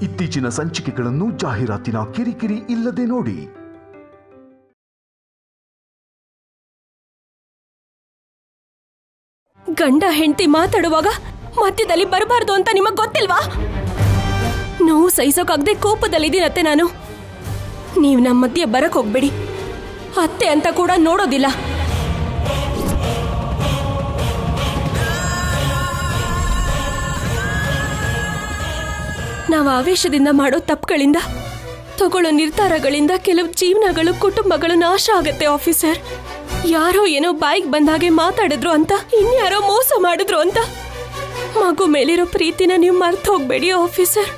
ಇತ್ತೀಚಿನ ಸಂಚಿಕೆಗಳನ್ನು ಜಾಹೀರಾತಿನ ಕಿರಿಕಿರಿ ಇಲ್ಲದೆ ನೋಡಿ. ಗಂಡ ಹೆಂಡತಿ ಮಾತಾಡುವಾಗ ಮಧ್ಯದಲ್ಲಿ ಬರಬಾರ್ದು ಅಂತ ನಿಮಗ್ ಗೊತ್ತಿಲ್ವಾ? ನೋವು ಸಹಿಸೋಕಾಗದೆ ಕೋಪದಲ್ಲಿದ್ದೀನತ್ತೆ ನಾನು. ನೀವು ನಮ್ಮ ಮಧ್ಯೆ ಬರಕ್ ಹೋಗ್ಬೇಡಿ. ಅತ್ತೆ ಅಂತ ಕೂಡ ನೋಡೋದಿಲ್ಲ. ನಾವು ಆವೇಶದಿಂದ ಮಾಡೋ ತಪ್ಪುಗಳಿಂದ, ತಗೊಳ್ಳೋ ನಿರ್ಧಾರಗಳಿಂದ ಕೆಲವು ಜೀವನಗಳು, ಕುಟುಂಬಗಳು ನಾಶ ಆಗತ್ತೆ ಆಫೀಸರ್. ಯಾರೋ ಏನೋ ಬಾಯಿಗೆ ಬಂದಾಗೆ ಮಾತಾಡಿದ್ರು ಅಂತ, ಇನ್ಯಾರೋ ಮೋಸ ಮಾಡಿದ್ರು ಅಂತ ಮಗು ಮೇಲಿರೋ ಪ್ರೀತಿನ ನೀವು ಮರ್ತು ಹೋಗ್ಬೇಡಿ ಆಫೀಸರ್.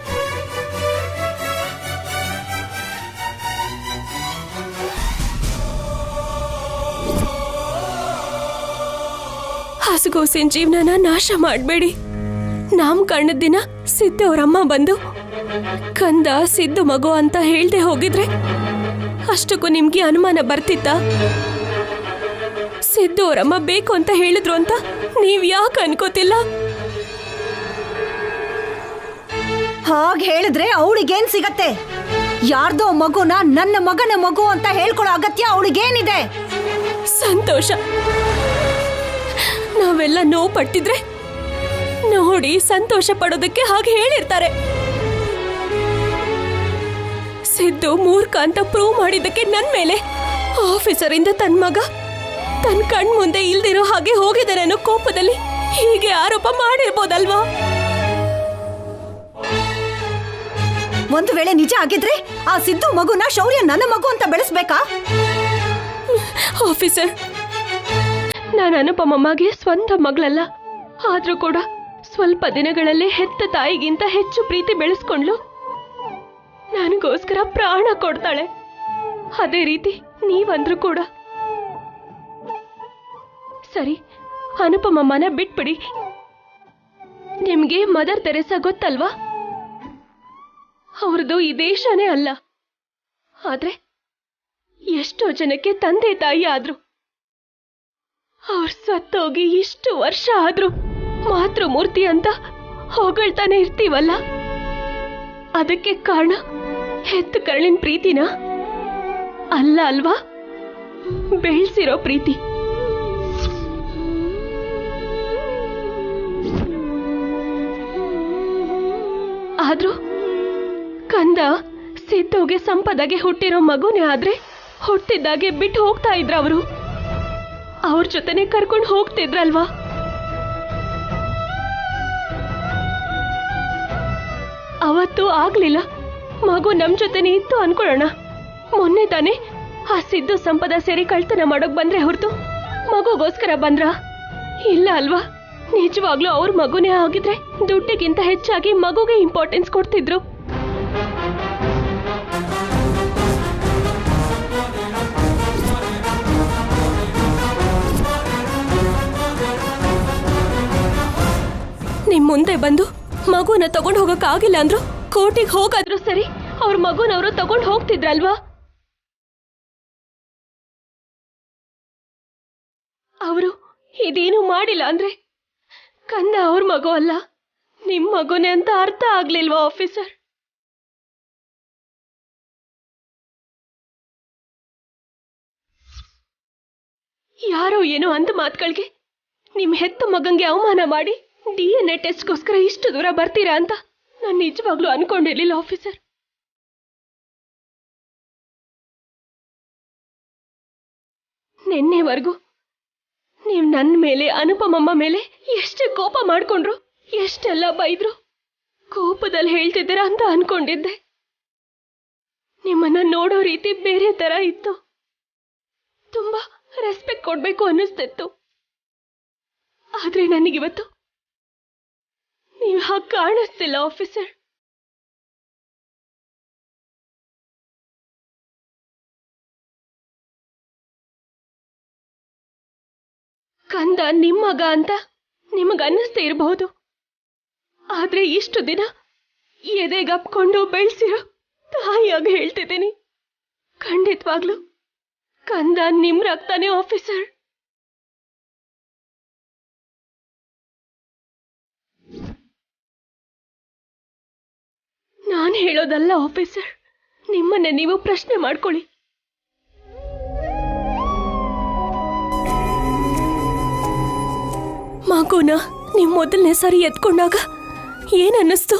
ಹಸುಗೋಸಿನ ಜೀವನನ ನಾಶ ಮಾಡಬೇಡಿ. ನಾಮಕರಣದ ದಿನ ಸಿದ್ದು ಅವರಮ್ಮ ಬಂದು ಕಂದ ಸಿದ್ದು ಮಗು ಅಂತ ಹೇಳ್ದೆ ಹೋಗಿದ್ರೆ ಅಷ್ಟಕ್ಕೂ ನಿಮ್ಗೆ ಅನುಮಾನ ಬರ್ತಿತ್ತ? ಸಿದ್ದು ಅವರಮ್ಮ ಬೇಕು ಅಂತ ಹೇಳಿದ್ರು ಅಂತ ನೀವ್ ಯಾಕೆ ಅನ್ಕೋತಿಲ್ಲ? ಹಾಗೆ ಹೇಳಿದ್ರೆ ಅವಳಿಗೇನ್ ಸಿಗತ್ತೆ? ಯಾರ್ದೋ ಮಗುನ ನನ್ನ ಮಗನ ಮಗು ಅಂತ ಹೇಳ್ಕೊಳ್ಳೋ ಅಗತ್ಯ ಅವಳಿಗೇನಿದೆ? ಸಂತೋಷ. ನಾವೆಲ್ಲ ನೋವು ಪಟ್ಟಿದ್ರೆ ನೋಡಿ ಸಂತೋಷ ಪಡೋದಕ್ಕೆ ಹಾಗೆ ಹೇಳಿರ್ತಾರೆ. ಸಿದ್ದು ಮೂರ್ಖ ಅಂತ ಪ್ರೂವ್ ಮಾಡಿದ್ದಕ್ಕೆ ನನ್ ಮೇಲೆ ಆಫೀಸರ್ ಇಂದ ತನ್ ಮಗ ತನ್ ಕಣ್ ಮುಂದೆ ಇಲ್ದಿರೋ ಹಾಗೆ ಹೋಗಿದ್ದಾರೆ ಅನ್ನೋ ಕೋಪದಲ್ಲಿ ಹೀಗೆ ಆರೋಪ ಮಾಡಿರ್ಬೋದಲ್ವಾ? ಒಂದು ವೇಳೆ ನಿಜ ಆಗಿದ್ರೆ ಆ ಸಿದ್ದು ಮಗುನ ಶೌರ್ಯ ನನ್ನ ಮಗು ಅಂತ ಬೆಳೆಸ್ಬೇಕಾ? ಆಫೀಸರ್, ನಾನು ಅನುಪಮಮ್ಮಗೆ ಸ್ವಂತ ಮಗಳಲ್ಲ. ಆದ್ರೂ ಕೂಡ ಸ್ವಲ್ಪ ದಿನಗಳಲ್ಲೇ ಹೆತ್ತ ತಾಯಿಗಿಂತ ಹೆಚ್ಚು ಪ್ರೀತಿ ಬೆಳೆಸ್ಕೊಂಡ್ಲು. ನನಗೋಸ್ಕರ ಪ್ರಾಣ ಕೊಡ್ತಾಳೆ. ಅದೇ ರೀತಿ ನೀವಂದ್ರೂ ಕೂಡ. ಸರಿ, ಅನುಪಮಮ್ಮನ ಬಿಟ್ಬಿಡಿ. ನಿಮ್ಗೆ ಮದರ್ ತೆರೇಸಾ ಗೊತ್ತಲ್ವಾ? ಅವ್ರದ್ದು ಈ ದೇಶನೇ ಅಲ್ಲ. ಆದ್ರೆ ಎಷ್ಟೋ ಜನಕ್ಕೆ ತಂದೆ ತಾಯಿ ಆದ್ರು. ಅವ್ರ ಸತ್ತೋಗಿ ಇಷ್ಟು ವರ್ಷ ಆದ್ರು ಮಾತೃಮೂರ್ತಿ ಅಂತ ಹೊಗಳ್ತಾನೆ ಇರ್ತೀವಲ್ಲ, ಅದಕ್ಕೆ ಕಾರಣ ಹೆತ್ತ ಕರ್ಣಿನ ಪ್ರೀತಿನ ಅಲ್ಲ ಅಲ್ವಾ? ಬೆಳೆಸಿರೋ ಪ್ರೀತಿ. ಆದ್ರೂ ಕಂದ ಸಿದ್ದುಗೆ ಸಂಪದಾಗೆ ಹುಟ್ಟಿರೋ ಮಗುನೇ ಆದ್ರೆ ಹುಟ್ಟಿದ್ದಾಗೆ ಬಿಟ್ಟು ಹೋಗ್ತಾ ಇದ್ರ ಅವರು. ಅವ್ರ ಜೊತೆನೆ ಕರ್ಕೊಂಡು ಹೋಗ್ತಿದ್ರಲ್ವಾ? ಅವತ್ತು ಆಗ್ಲಿಲ್ಲ. ಮಗು ನಮ್ ಜೊತೆನೆ ಇತ್ತು ಅನ್ಕೊಳ್ಳೋಣ. ಮೊನ್ನೆ ತಾನೆ ಆ ಸಿದ್ದು ಸಂಪದ ಸೇರಿ ಕಳ್ತನ ಮಾಡೋಕ್ ಬಂದ್ರೆ ಹೊರತು ಮಗುಗೋಸ್ಕರ ಬಂದ್ರ? ಇಲ್ಲ ಅಲ್ವಾ? ನಿಜವಾಗ್ಲೂ ಅವ್ರ ಮಗುನೇ ಆಗಿದ್ರೆ ದುಡ್ಡಿಗಿಂತ ಹೆಚ್ಚಾಗಿ ಮಗುಗೆ ಇಂಪಾರ್ಟೆನ್ಸ್ ಕೊಡ್ತಿದ್ರು. ನಿಮ್ ಮುಂದೆ ಬಂದು ಮಗುನ ತಗೊಂಡು ಹೋಗಕ್ ಆಗಿಲ್ಲ ಅಂದ್ರು ಕೋರ್ಟಿಗೆ ಹೋಗಾದ್ರು ಸರಿ, ಅವ್ರ ಮಗುನವರು ತಗೊಂಡು ಹೋಗ್ತಿದ್ರಲ್ವಾ? ಅವರು ಇದೇನು ಮಾಡಿಲ್ಲ ಅಂದ್ರೆ ಕಂದ ಅವ್ರ ಮಗು ಅಲ್ಲ, ನಿಮ್ ಮಗುನೇ ಅಂತ ಅರ್ಥ ಆಗ್ಲಿಲ್ವಾ ಆಫೀಸರ್? ಯಾರೋ ಏನೋ ಅಂದ ಮಾತುಗಳಿಗೆ ನಿಮ್ ಹೆತ್ತ ಮಗಂಗೆ ಅವಮಾನ ಮಾಡಿ DNA ಟೆಸ್ಟ್ಗೋಸ್ಕರ ಇಷ್ಟು ದೂರ ಬರ್ತೀರಾ ಅಂತ ನಾನು ನಿಜವಾಗ್ಲೂ ಅನ್ಕೊಂಡಿರ್ಲಿಲ್ಲ ಆಫೀಸರ್. ನಿನ್ನೆವರೆಗೂ ನೀವ್ ನನ್ನ ಮೇಲೆ, ಅನುಪಮಮ್ಮ ಮೇಲೆ ಎಷ್ಟೇ ಕೋಪ ಮಾಡ್ಕೊಂಡ್ರು, ಎಷ್ಟೆಲ್ಲ ಬೈದ್ರು, ಕೋಪದಲ್ಲಿ ಹೇಳ್ತಿದ್ದೀರಾ ಅಂತ ಅನ್ಕೊಂಡಿದ್ದೆ. ನಿಮ್ಮನ್ನ ನೋಡೋ ರೀತಿ ಬೇರೆ ತರ ಇತ್ತು. ತುಂಬಾ ರೆಸ್ಪೆಕ್ಟ್ ಕೊಡ್ಬೇಕು ಅನ್ನಿಸ್ತಿತ್ತು. ಆದ್ರೆ ನನಗಿವತ್ತು ನೀವು ಹಾಗೆ ಕಾಣಿಸ್ತಿಲ್ಲ ಆಫೀಸರ್. ಕಂದ ನಿಮ್ಮ ಮಗ ಅಂತ ನಿಮಗನ್ನಿಸ್ತಾ ಇರಬಹುದು. ಆದ್ರೆ ಇಷ್ಟು ದಿನ ಎದೆಗಪ್ಕೊಂಡು ಬೆಳೆಸಿರೋ ತಾಯಿಯಾಗಿ ಹೇಳ್ತಿದ್ದೀನಿ, ಖಂಡಿತವಾಗ್ಲು ಕಂದ ನಿಮ್ ರಕ್ತನೇ ಆಫೀಸರ್. ನಾನು ನಾನು ಹೇಳೋದಲ್ಲ ಆಫೀಸರ್, ನಿಮ್ಮನ್ನ ನೀವು ಪ್ರಶ್ನೆ ಮಾಡ್ಕೊಳ್ಳಿ. ಮಗುನ ನೀವು ಮೊದಲನೇ ಸಾರಿ ಎತ್ಕೊಂಡಾಗ ಏನನ್ನಿಸ್ತು?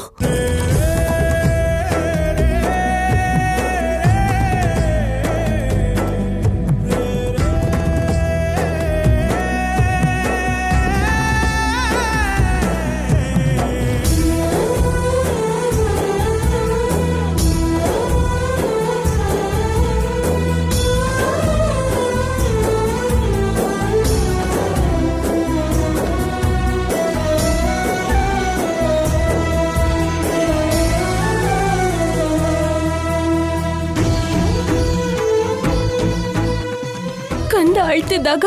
ಕಂದ ಅಳ್ತಿದ್ದಾಗ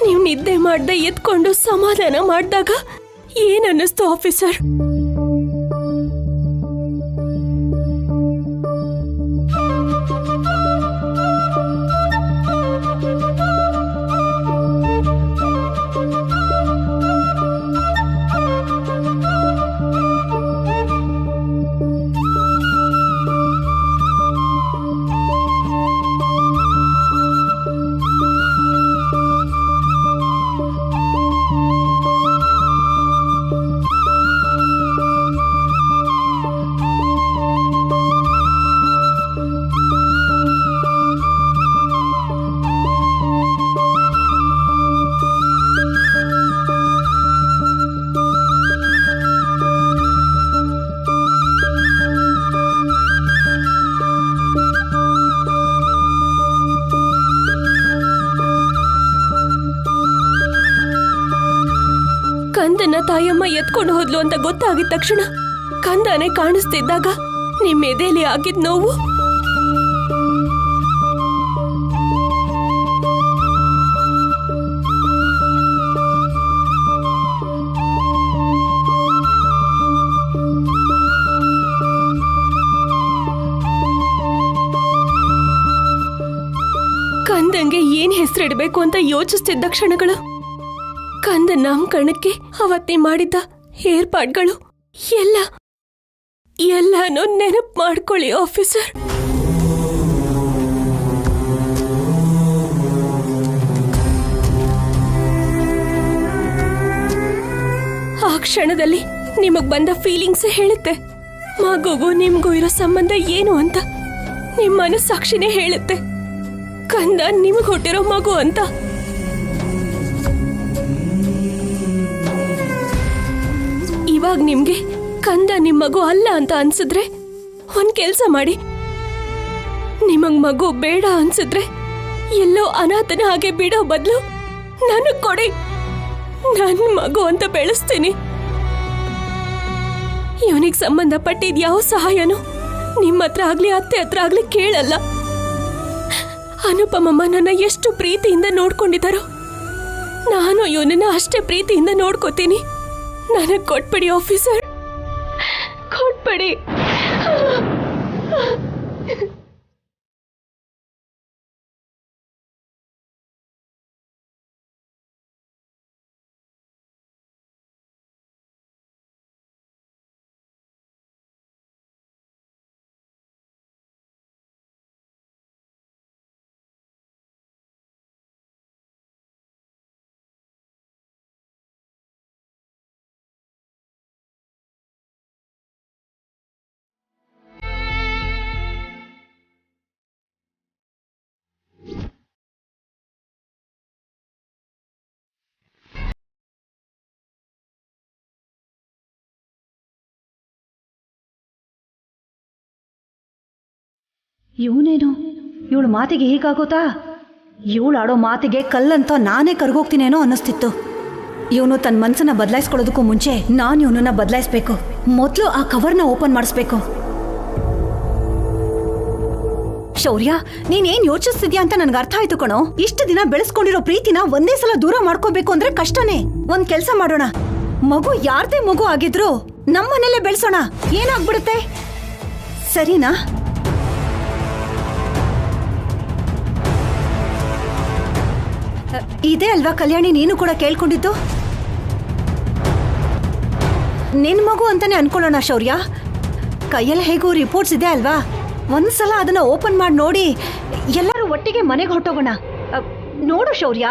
ನೀವು ನಿದ್ದೆ ಮಾಡ್ದೆ ಎತ್ಕೊಂಡು ಸಮಾಧಾನ ಮಾಡಿದಾಗ ಏನನ್ನಿಸ್ತು ಆಫೀಸರ್? ಕಂದನ್ನ ತಾಯಮ್ಮ ಎತ್ಕೊಂಡು ಹೋದ್ಲು ಅಂತ ಗೊತ್ತಾಗಿದ ತಕ್ಷಣ ಕಂದನೇ ಕಾಣಿಸ್ತಿದ್ದಾಗ ನಿಮ್ಮ ಎದೆಯಲ್ಲಿ ಆಗಿದ್ ನೋವು ಕಂದಂಗೆ ಏನ್ ಹೆಸರಿಡ್ಬೇಕು ಅಂತ ಯೋಚಿಸ್ತಿದ್ದ ಕ್ಷಣಗಳು, ಕಂದ ನಾಮಕರಣಕ್ಕೆ ಅವತ್ತಿ ಮಾಡಿದ್ದ ಏರ್ಪಾಡ್ಗಳು ಎಲ್ಲಾನು ನೆನಪು ಮಾಡ್ಕೊಳ್ಳಿ ಆಫೀಸರ್. ಆ ಕ್ಷಣದಲ್ಲಿ ನಿಮಗ್ ಬಂದ ಫೀಲಿಂಗ್ಸ್ ಹೇಳುತ್ತೆ ಮಗುಗೂ ನಿಮ್ಗೂ ಇರೋ ಸಂಬಂಧ ಏನು ಅಂತ. ನಿಮ್ ಮನಸ್ಸಾಕ್ಷಿನೇ ಹೇಳುತ್ತೆ ಕಂದ ನಿಮಗ್ ಹುಟ್ಟಿರೋ ಮಗು ಅಂತ. ಇವಾಗ ನಿಮ್ಗೆ ಕಂದ ನಿಮ್ ಮಗು ಅಲ್ಲ ಅಂತ ಅನ್ಸಿದ್ರೆ ಒಂದ್ ಕೆಲ್ಸ ಮಾಡಿ, ನಿಮಗ್ ಮಗು ಬೇಡ ಅನ್ಸಿದ್ರೆ ಎಲ್ಲೋ ಅನಾಥನ ಹಾಗೆ ಬಿಡೋ ಬದಲು ನನಗ್ ಕೊಡಿ, ನನ್ ಮಗು ಅಂತ ಬೆಳೆಸ್ತೀನಿ. ಇವನಿಗೆ ಸಂಬಂಧಪಟ್ಟಿದ್ ಯಾವ ಸಹಾಯನೂ ನಿಮ್ಮ ಹತ್ರ ಆಗ್ಲಿ ಅತ್ತೆ ಹತ್ರ ಆಗ್ಲಿ ಕೇಳಲ್ಲ. ಅನುಪಮಮ್ಮ ನನ್ನ ಎಷ್ಟು ಪ್ರೀತಿಯಿಂದ ನೋಡ್ಕೊಂಡಿದ್ದಾರೋ ನಾನು ಇವನನ್ನ ಅಷ್ಟೇ ಪ್ರೀತಿಯಿಂದ ನೋಡ್ಕೋತೀನಿ. ನನಗ್ ಕೊಟ್ಬಿಡಿ ಆಫೀಸರ್, ಕೊಟ್ಬಿಡಿ. ಇವನೇನು ಇವಳು ಮಾತಿಗೆ ಹೀಗಾಗೋತಾ? ಇವಳು ಆಡೋ ಮಾತಿಗೆ ಕಲ್ಲಂತ ನಾನೇ ಕರ್ಗೋಗ್ತೀನೇನೋ ಅನ್ನಿಸ್ತಿತ್ತು. ಇವನು ತನ್ನ ಮನಸ್ಸನ್ನ ಬದಲಾಯಿಸ್ಕೊಳ್ಳೋದಕ್ಕೂ ಮುಂಚೆ ನಾನು ಇವನನ್ನ ಬದಲಾಯಿಸ್ಬೇಕು. ಮೊದಲು ಆ ಕವರ್ನ ಓಪನ್ ಮಾಡಿಸ್ಬೇಕು. ಶೌರ್ಯ, ನೀನೇನ್ ಯೋಚಿಸ್ತಿದ್ಯಾ ಅಂತ ನನ್ಗೆ ಅರ್ಥ ಆಯ್ತು ಕಣೋ. ಇಷ್ಟು ದಿನ ಬೆಳೆಸ್ಕೊಂಡಿರೋ ಪ್ರೀತಿನ ಒಂದೇ ಸಲ ದೂರ ಮಾಡ್ಕೋಬೇಕು ಅಂದ್ರೆ ಕಷ್ಟನೇ. ಒಂದ್ ಕೆಲ್ಸ ಮಾಡೋಣ, ಮಗು ಯಾರ್ದೇ ಮಗು ಆಗಿದ್ರು ನಮ್ಮನೇಲೆ ಬೆಳೆಸೋಣ. ಏನಾಗ್ಬಿಡುತ್ತೆ, ಸರಿನಾ? ಇದೇ ಅಲ್ವಾ ಕಲ್ಯಾಣಿ ನೀನು ಕೂಡ ಕೇಳ್ಕೊಂಡಿದ್ದು? ನಿನ್ ಮಗು ಅಂತಾನೆ ಅನ್ಕೊಳ್ಳೋಣ ಶೌರ್ಯ. ಕೈಯಲ್ಲಿ ಹೇಗೂ ರಿಪೋರ್ಟ್ಸ್ ಇದೆ ಅಲ್ವಾ, ಒಂದ್ಸಲ ಅದನ್ನ ಓಪನ್ ಮಾಡಿ ನೋಡಿ ಎಲ್ಲರೂ ಒಟ್ಟಿಗೆ ಮನೆಗೆ ಹೊರಟೋಗೋಣ. ನೋಡು ಶೌರ್ಯ.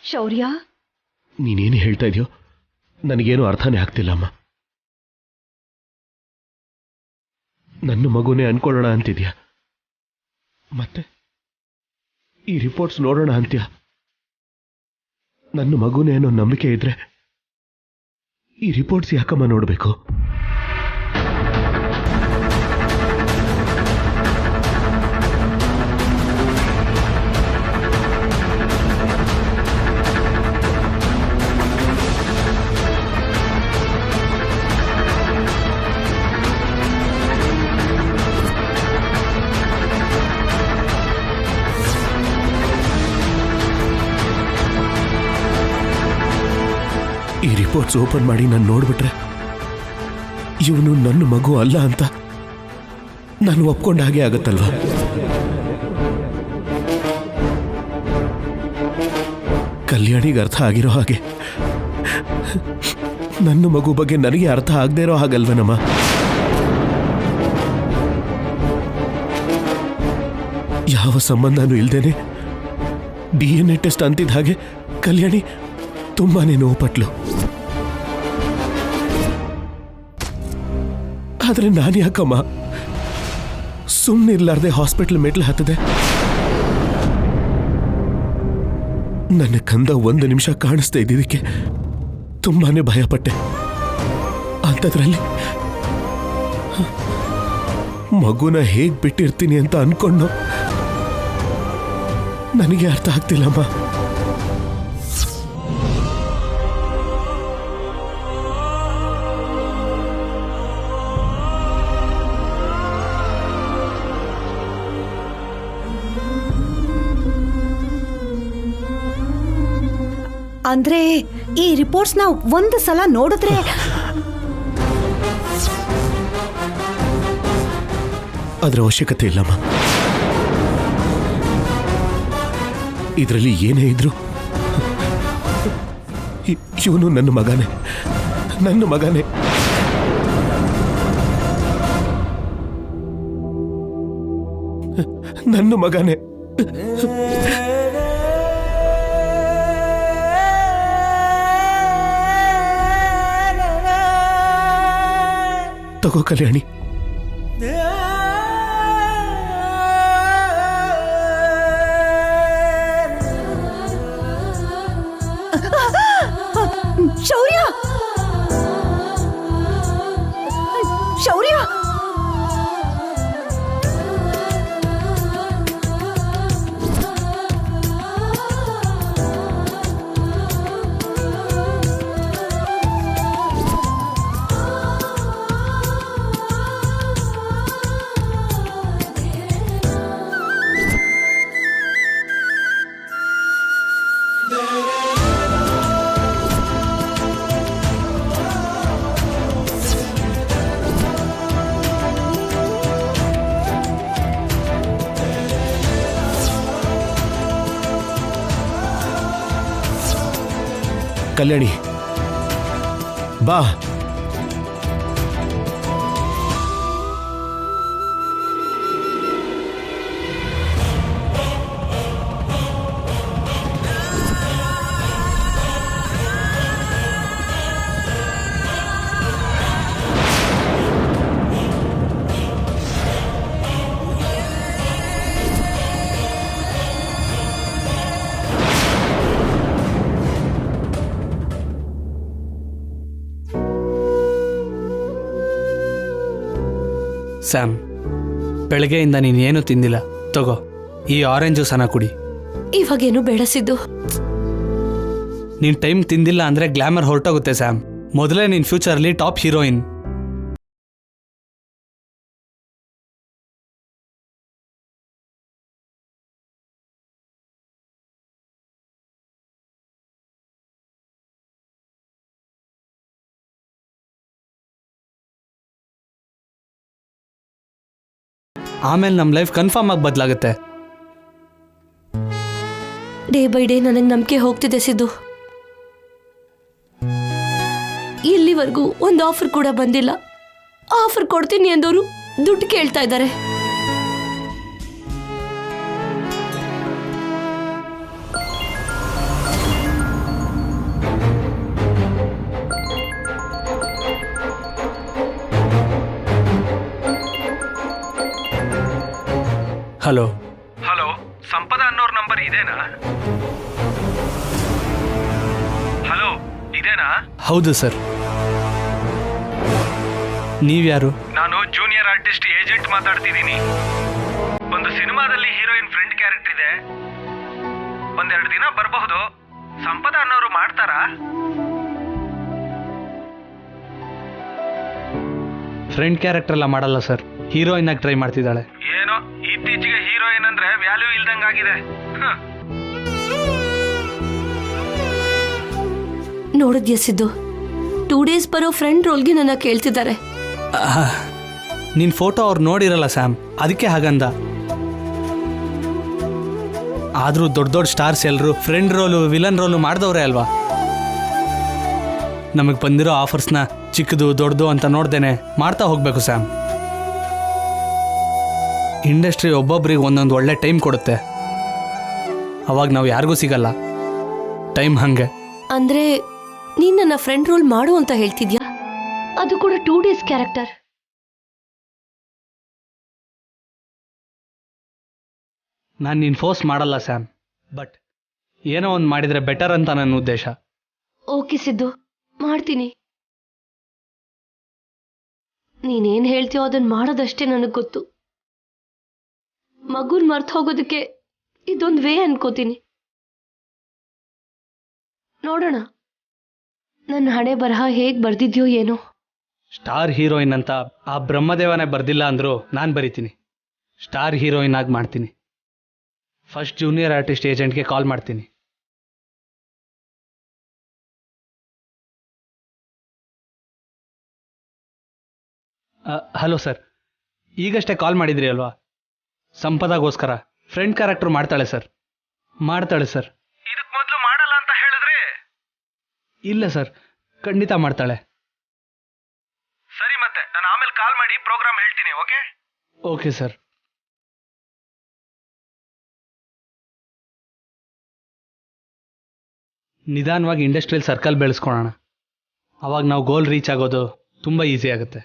ಶೌರ್ಯ, ನೀನೇನು ಹೇಳ್ತಾ ಇದೆಯೋ ನನಗೇನು ಅರ್ಥನೇ ಆಗ್ತಿಲ್ಲ ಅಮ್ಮ. ನನ್ನ ಮಗುನೇ ಅನ್ಕೊಳ್ಳೋಣ ಅಂತಿದ್ಯಾ, ಮತ್ತೆ ಈ ರಿಪೋರ್ಟ್ಸ್ ನೋಡೋಣ ಅಂತ್ಯ. ನನ್ನ ಮಗುನೇ ಅನ್ನೋ ನಂಬಿಕೆ ಇದ್ರೆ ಈ ರಿಪೋರ್ಟ್ಸ್ ಯಾಕಮ್ಮ ನೋಡಬೇಕು? ಈ ರಿಪೋರ್ಟ್ಸ್ ಓಪನ್ ಮಾಡಿ ನಾನು ನೋಡ್ಬಿಟ್ರೆ ಇವನು ನನ್ನ ಮಗು ಅಲ್ಲ ಅಂತ ನಾನು ಒಪ್ಕೊಂಡ ಹಾಗೆ ಆಗತ್ತಲ್ವಾ? ಕಲ್ಯಾಣಿಗೆ ಅರ್ಥ ಆಗಿರೋ ಹಾಗೆ ನನ್ನ ಮಗು ಬಗ್ಗೆ ನನಗೆ ಅರ್ಥ ಆಗದೆ ಇರೋ ಹಾಗಲ್ವೇನಮ್ಮ? ಯಾವ ಸಂಬಂಧನೂ ಇಲ್ದೇನೆ DNA ಟೆಸ್ಟ್ ಅಂತಿದ್ದ ಹಾಗೆ ಕಲ್ಯಾಣಿ ತುಂಬಾನೇ ನೋವುಪಟ್ಲು. ಆದ್ರೆ ನಾನು ಯಾಕಮ್ಮ ಸುಮ್ಮನಿರ್ಲಾರ್ದೆ ಹಾಸ್ಪಿಟಲ್ ಮೆಟ್ಲು ಹತ್ತದೆ? ನನ್ನ ಕಂದ ಒಂದು ನಿಮಿಷ ಕಾಣಿಸ್ತಾ ಇದ್ದಿದ್ದಕ್ಕೆ ತುಂಬಾನೇ ಭಯಪಟ್ಟೆ. ಅಂಥದ್ರಲ್ಲಿ ಮಗುನ ಹೇಗ್ ಬಿಟ್ಟಿರ್ತೀನಿ ಅಂತ ಅನ್ಕೊಂಡು ನನಗೆ ಅರ್ಥ ಆಗ್ತಿಲ್ಲಮ್ಮ. ಅಂದ್ರೆ ಈ ರಿಪೋರ್ಟ್ಸ್ನ ಒಂದು ಸಲ ನೋಡಿದ್ರೆ ಅದರ ಅವಶ್ಯಕತೆ ಇಲ್ಲಮ್ಮ. ಇದರಲ್ಲಿ ಏನೇ ಇದ್ರು ಇವನು ನನ್ನ ಮಗನೇ, ನನ್ನ ಮಗನೇ. ನನ್ನ ಮಗನೇ. ತಗೋ ಕಲ್ಯಾಣಿ. ಶೌರ್ಯ, ಶೌರ್ಯ, ಕಲ್ಯಾಣಿ ಬಾ. ಸ್ಯಾಮ್, ಬೆಳಗ್ಗೆಯಿಂದ ನೀನೇನು ತಿಂದಿಲ್ಲ. ತಗೋ, ಈ ಆರೆಂಜ್ ಜ್ಯೂಸನ್ನ ಕುಡಿ. ಇವಾಗೇನು ಬೇಡ ಸಿದ್ದು. ನೀನ್ ಟೈಮ್ ತಿಂದಿಲ್ಲ ಅಂದ್ರೆ ಗ್ಲಾಮರ್ ಹೊರಟೋಗುತ್ತೆ ಸ್ಯಾಮ್. ಮೊದಲೇ ನಿನ್ ಫ್ಯೂಚರ್ಲಿ ಟಾಪ್ ಹೀರೋಯಿನ್. ಆಮೇಲೆ ನಮ್ಮ ಲೈಫ್ ಕನ್ಫರ್ಮ್ ಆಗಿ ಬದಲಾಗುತ್ತೆ. ಡೇ ಬೈ ಡೇ ನನಗೆ ನಂಬಿಕೆ ಹೋಗ್ತಿದೆ ಸಿದ್ದು. ಇಲ್ಲಿವರೆಗೂ ಒಂದು ಆಫರ್ ಕೂಡ ಬಂದಿಲ್ಲ. ಆಫರ್ ಕೊಡ್ತೀನಿ ಅಂದವರು ದುಡ್ಡು ಕೇಳ್ತಾ ಇದ್ದಾರೆ. ಹಲೋ ಹಲೋ, ಸಂಪದ ಅನ್ನೋರ್ ನಂಬರ್ ಇದೇನಾ? ಹಲೋ, ಇದೇನಾ? ಹೌದು ಸರ್. ನೀವ್ಯಾರು? ನಾನು ಜೂನಿಯರ್ ಆರ್ಟಿಸ್ಟ್ ಏಜೆಂಟ್ ಮಾತಾಡ್ತಿದ್ದೀನಿ. ಒಂದು ಸಿನಿಮಾದಲ್ಲಿ ಹೀರೋಯಿನ್ ಫ್ರೆಂಡ್ ಕ್ಯಾರೆಕ್ಟರ್ ಇದೆ. ಒಂದೆರಡು ದಿನ ಬರಬಹುದು. ಸಂಪದ ಅನ್ನೋರು ಮಾಡ್ತಾರಾ? ಫ್ರೆಂಡ್ ಕ್ಯಾರೆಕ್ಟರ್ ಎಲ್ಲ ಮಾಡಲ್ಲ ಸರ್. ಹೀರೋಯಿನ್ ಆಗಿ ಟ್ರೈ ಮಾಡ್ತಿದ್ದಾಳೆ. ಏನೋ ಇತ್ತೀಚೆಗೆ ಹೀರೋಯಿನ್ ಅಂದ್ರೆ ವ್ಯಾಲ್ಯೂ ಇಲ್ದಂಗಾಗಿದೆ. ನೋಡಿದ್ಯಾ ಸಿದ್ದು, 2 days ಬರೋ ಫ್ರೆಂಡ್ ರೋಲ್ಗೆ ನನ್ನ ಕೇಳ್ತಿದ್ದಾರೆ. ನಿನ್ನ ಫೋಟೋ ಅವ್ರು ನೋಡಿರಲ್ಲ ಸ್ಯಾಮ್, ಅದಕ್ಕೆ ಹಾಗಂದ. ಆದರೂ ದೊಡ್ಡ ದೊಡ್ಡ ಸ್ಟಾರ್ಸ್ ಎಲ್ಲರೂ ಫ್ರೆಂಡ್ ರೋಲು ವಿಲನ್ ರೋಲು ಮಾಡಿದವ್ರೆ ಅಲ್ವಾ. ನಮಗೆ ಬಂದಿರೋ ಆಫರ್ಸ್ನ ಚಿಕ್ಕದು ದೊಡ್ಡದು ಅಂತ ನೋಡ್ದೇನೆ ಮಾಡ್ತಾ ಹೋಗ್ಬೇಕು ಸ್ಯಾಮ್. ಇಂಡಸ್ಟ್ರಿ ಒಬ್ಬೊಬ್ರಿಗೆ ಒಂದೊಂದು ಒಳ್ಳೆ ಟೈಮ್ ಕೊಡುತ್ತೆ. ಅವಾಗ ನಾವು ಯಾರಿಗೂ ಸಿಗಲ್ಲ. ಟೈಮ್ ಹಂಗೆ. ಅಂದ್ರೆ ನೀನ್ ನನ್ನ ಫ್ರೆಂಡ್ ರೋಲ್ ಮಾಡು ಅಂತ ಹೇಳ್ತಿದ್ಯಾ? ಅದು ಕೂಡ 2 days ಕ್ಯಾರೆಕ್ಟರ್. ನಾನು ನೀನು ಫೋರ್ಸ್ ಮಾಡಲ್ಲ ಸ್ಯಾಮ್, ಬಟ್ ಏನೋ ಒಂದು ಮಾಡಿದರೆ ಬೆಟರ್ ಅಂತ ನನ್ನ ಉದ್ದೇಶ. ಓಕೆ ಸಿದ್ದು, ಮಾಡ್ತೀನಿ. ನೀನೇನ್ ಹೇಳ್ತೀಯೋ ಅದನ್ನ ಮಾಡೋದಷ್ಟೇ ನನಗೆ ಗೊತ್ತು. ಮಗುನ್ ಮರ್ತು ಹೋಗೋದಕ್ಕೆ ಇದೊಂದು ವೇ ಅನ್ಕೋತೀನಿ. ನೋಡೋಣ ನನ್ನ ಹಣೆ ಬರಹ ಹೇಗ್ ಬರ್ದಿದ್ಯೋ ಏನೋ. ಸ್ಟಾರ್ ಹೀರೋಯಿನ್ ಅಂತ ಆ ಬ್ರಹ್ಮದೇವನೇ ಬರ್ದಿಲ್ಲ ಅಂದರೂ ನಾನು ಬರಿತೀನಿ. ಸ್ಟಾರ್ ಹೀರೋಯಿನ್ ಆಗಿ ಮಾಡ್ತೀನಿ. ಫಸ್ಟ್ ಜೂನಿಯರ್ ಆರ್ಟಿಸ್ಟ್ ಏಜೆಂಟ್ಗೆ ಕಾಲ್ ಮಾಡ್ತೀನಿ. ಹಲೋ ಸರ್, ಈಗಷ್ಟೇ ಕಾಲ್ ಮಾಡಿದ್ರಿ ಅಲ್ವಾ? ಸಂಪದಾಗೋಸ್ಕರ ಫ್ರೆಂಡ್ ಕ್ಯಾರೆಕ್ಟರ್ ಮಾಡ್ತಾಳೆ ಸರ್. ಇದಕ್ಕೆ ಮೊದಲು ಮಾಡಲ್ಲ ಅಂತ ಹೇಳಿದ್ರೆ? ಇಲ್ಲ ಸರ್, ಖಂಡಿತ ಮಾಡ್ತಾಳೆ. ಸರಿ, ಮತ್ತೆ ನಾನು ಆಮೇಲೆ ಕಾಲ್ ಮಾಡಿ ಪ್ರೋಗ್ರಾಮ್ ಹೇಳ್ತೀನಿ. Okay okay sir. ನಿಧಾನವಾಗಿ ಇಂಡಸ್ಟ್ರಿಯಲ್ ಸರ್ಕಲ್ ಬೆಳೆಸ್ಕೊಳ್ಳೋಣ. ಅವಾಗ ನಾವು ಗೋಲ್ ರೀಚ್ ಆಗೋದು ತುಂಬ ಈಸಿ ಆಗುತ್ತೆ.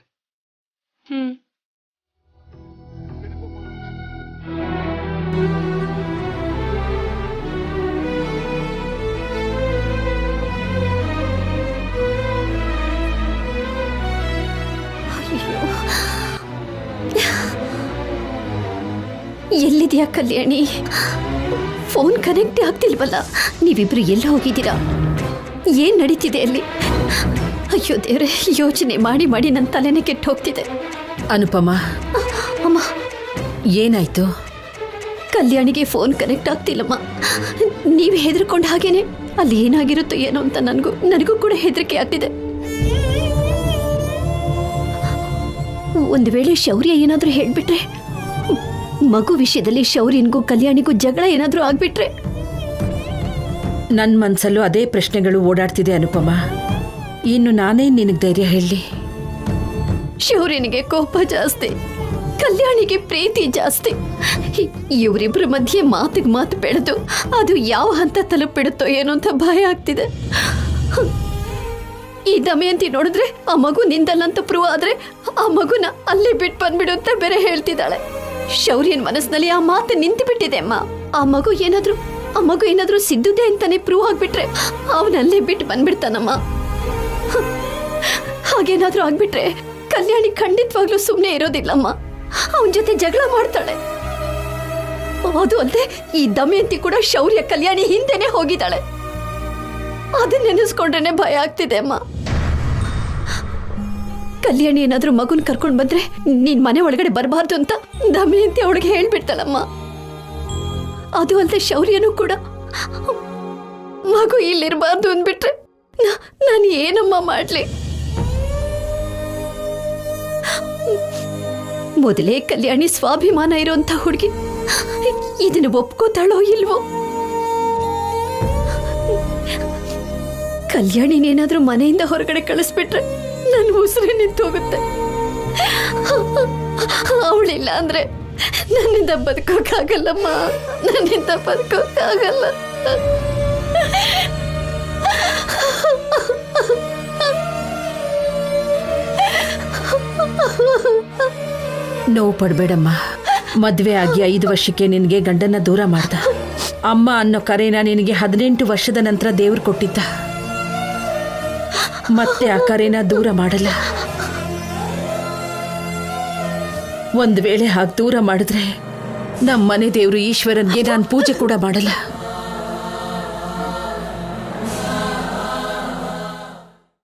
ಎಲ್ಲಿದೆಯಾ ಕಲ್ಯಾಣಿ? ಫೋನ್ ಕನೆಕ್ಟ್ ಆಗ್ತಿಲ್ವಲ್ಲ. ನೀವಿಬ್ರು ಎಲ್ಲ ಹೋಗಿದ್ದೀರಾ? ಏನ್ ನಡೀತಿದೆ ಅಲ್ಲಿ? ಅಯ್ಯೋ ದೇವ್ರೆ, ಯೋಚನೆ ಮಾಡಿ ಮಾಡಿ ನನ್ನ ತಲೆನೇ ಕೆಟ್ಟು ಹೋಗ್ತಿದೆ. ಅನುಪಮ, ಅಮ್ಮ, ಏನಾಯ್ತು? ಕಲ್ಯಾಣಿಗೆ ಫೋನ್ ಕನೆಕ್ಟ್ ಆಗ್ತಿಲ್ಲಮ್ಮ. ನೀವು ಹೆದರ್ಕೊಂಡ ಹಾಗೇನೆ ಅಲ್ಲಿ ಏನಾಗಿರುತ್ತೋ ಏನೋ ಅಂತ ನನಗೂ ಕೂಡ ಹೆದರಿಕೆ ಆಗ್ತಿದೆ. ಒಂದು ವೇಳೆ ಶೌರ್ಯ ಏನಾದರೂ ಹೇಳ್ಬಿಟ್ರೆ, ಮಗು ವಿಷಯದಲ್ಲಿ ಶೌರ್ಯನಿಗೂ ಕಲ್ಯಾಣಿಗೂ ಜಗಳ ಏನಾದರೂ ಆಗ್ಬಿಟ್ರೆ? ನನ್ನ ಮನಸ್ಸಲ್ಲೂ ಅದೇ ಪ್ರಶ್ನೆಗಳು ಓಡಾಡ್ತಿದೆ ಅನುಪಮ. ಇನ್ನು ನಾನೇ ನಿನಗೆ ಧೈರ್ಯ ಹೇಳಿ. ಶೌರ್ಯನಿಗೆ ಕೋಪ ಜಾಸ್ತಿ, ಕಲ್ಯಾಣಿಗೆ ಪ್ರೀತಿ ಜಾಸ್ತಿ. ಇವರಿಬ್ಬರ ಮಧ್ಯೆ ಮಾತಿಗೆ ಮಾತು ಬೆಳೆದು ಅದು ಯಾವ ಹಂತ ತಲುಪಿಡುತ್ತೋ ಏನೋ ಅಂತ ಭಯ ಆಗ್ತಿದೆ. ಈ ದಮಯಂತಿ ನೋಡಿದ್ರೆ ಆ ಮಗು ನಿಂದಲ್ಲ ಅಂತ ಪ್ರೂವ್ ಆದ್ರೆ ಆ ಮಗುನ ಅಲ್ಲೇ ಬಿಟ್ಟು ಬಂದ್ಬಿಡು ಅಂತ ಬೇರೆ ಹೇಳ್ತಿದ್ದಾಳೆ. ಶೌರ್ಯನ್ ಮನಸ್ಸಿನಲ್ಲಿ ಆ ಮಾತು ನಿಂತು ಬಿಟ್ಟಿದೆ ಅಮ್ಮ. ಆ ಮಗು ಏನಾದ್ರೂ ಸಿದ್ದುದೇ ಅಂತಾನೆ ಪ್ರೂವ್ ಆಗ್ಬಿಟ್ರೆ ಅವನಲ್ಲೇ ಬಿಟ್ಟು ಬಂದ್ಬಿಡ್ತಾನಮ್ಮ. ಹಾಗೇನಾದ್ರೂ ಆಗ್ಬಿಟ್ರೆ ಕಲ್ಯಾಣಿ ಖಂಡಿತವಾಗ್ಲೂ ಸುಮ್ಮನೆ ಇರೋದಿಲ್ಲಮ್ಮ. ಅವನ ಜೊತೆ ಜಗಳ ಮಾಡ್ತಾಳೆ. ಅದು ಅಲ್ಲದೆ ಈ ದಮಯಂತಿ ಕೂಡ ಶೌರ್ಯ ಕಲ್ಯಾಣಿ ಹಿಂದೆನೆ ಹೋಗಿದ್ದಾಳೆ. ಅದನ್ನ ನೆನೆಸ್ಕೊಂಡ್ರೇನೆ ಭಯ ಆಗ್ತಿದೆ ಅಮ್ಮ. ಕಲ್ಯಾಣಿ ಏನಾದ್ರೂ ಮಗುನ್ ಕರ್ಕೊಂಡ್ ಬಂದ್ರೆ ನೀನ್ ಮನೆ ಒಳಗಡೆ ಬರಬಾರ್ದು ಅಂತ ದಮಯಂತಿ ಅವಳಿಗೆ ಹೇಳ್ಬಿಡ್ತಾಳಮ್ಮ. ಅದು ಅಲ್ಲದೆ ಶೌರ್ಯನೂ ಕೂಡ ಮಗು ಇಲ್ಲಿರ್ಬಾರ್ದು ಅಂದ್ಬಿಟ್ರೆ ನಾನು ಏನಮ್ಮ ಮಾಡ್ಲಿ? ಮೊದಲೇ ಕಲ್ಯಾಣಿ ಸ್ವಾಭಿಮಾನ ಇರುವಂತ ಹುಡುಗಿ ಇದನ್ನು ಒಪ್ಕೋತಾಳೋ ಇಲ್ವೋ? ಕಲ್ಯಾಣಿನೇನಾದ್ರೂ ಮನೆಯಿಂದ ಹೊರಗಡೆ ಕಳಿಸ್ಬಿಟ್ರೆ ನನ್ನ ಉಸಿರೇ ನಿಂತೋಗುತ್ತೆ. ಅವಳಿಲ್ಲ ಅಂದ್ರೆ ನನ್ನಿಂದ ಬದುಕೋಕ್ಕಾಗಲ್ಲಮ್ಮ, ನನ್ನಿಂದ ಬದುಕೋಕ್ಕಾಗಲ್ಲ. ನೋವು ಪಡ್ಬೇಡಮ್ಮ. ಮದ್ವೆ ಆಗಿ 5 ವರ್ಷಕ್ಕೆ ನಿನಗೆ ಗಂಡನ ದೂರ ಮಾಡ್ದ. ಅಮ್ಮ ಅನ್ನೋ ಕರೆನ ನಿನಗೆ 18 ವರ್ಷದ ನಂತರ ದೇವ್ರು ಕೊಟ್ಟಿದ್ದ. ಮತ್ತೆ ಆ ಕರೆನ ದೂರ ಮಾಡಲ್ಲ. ಒಂದು ವೇಳೆ ಹಾಗೆ ದೂರ ಮಾಡಿದ್ರೆ ನಮ್ಮ ಮನೆ ದೇವರು ಈಶ್ವರನ್ಗೆ ನಾನು ಪೂಜೆ ಕೂಡ ಮಾಡಲ್ಲ.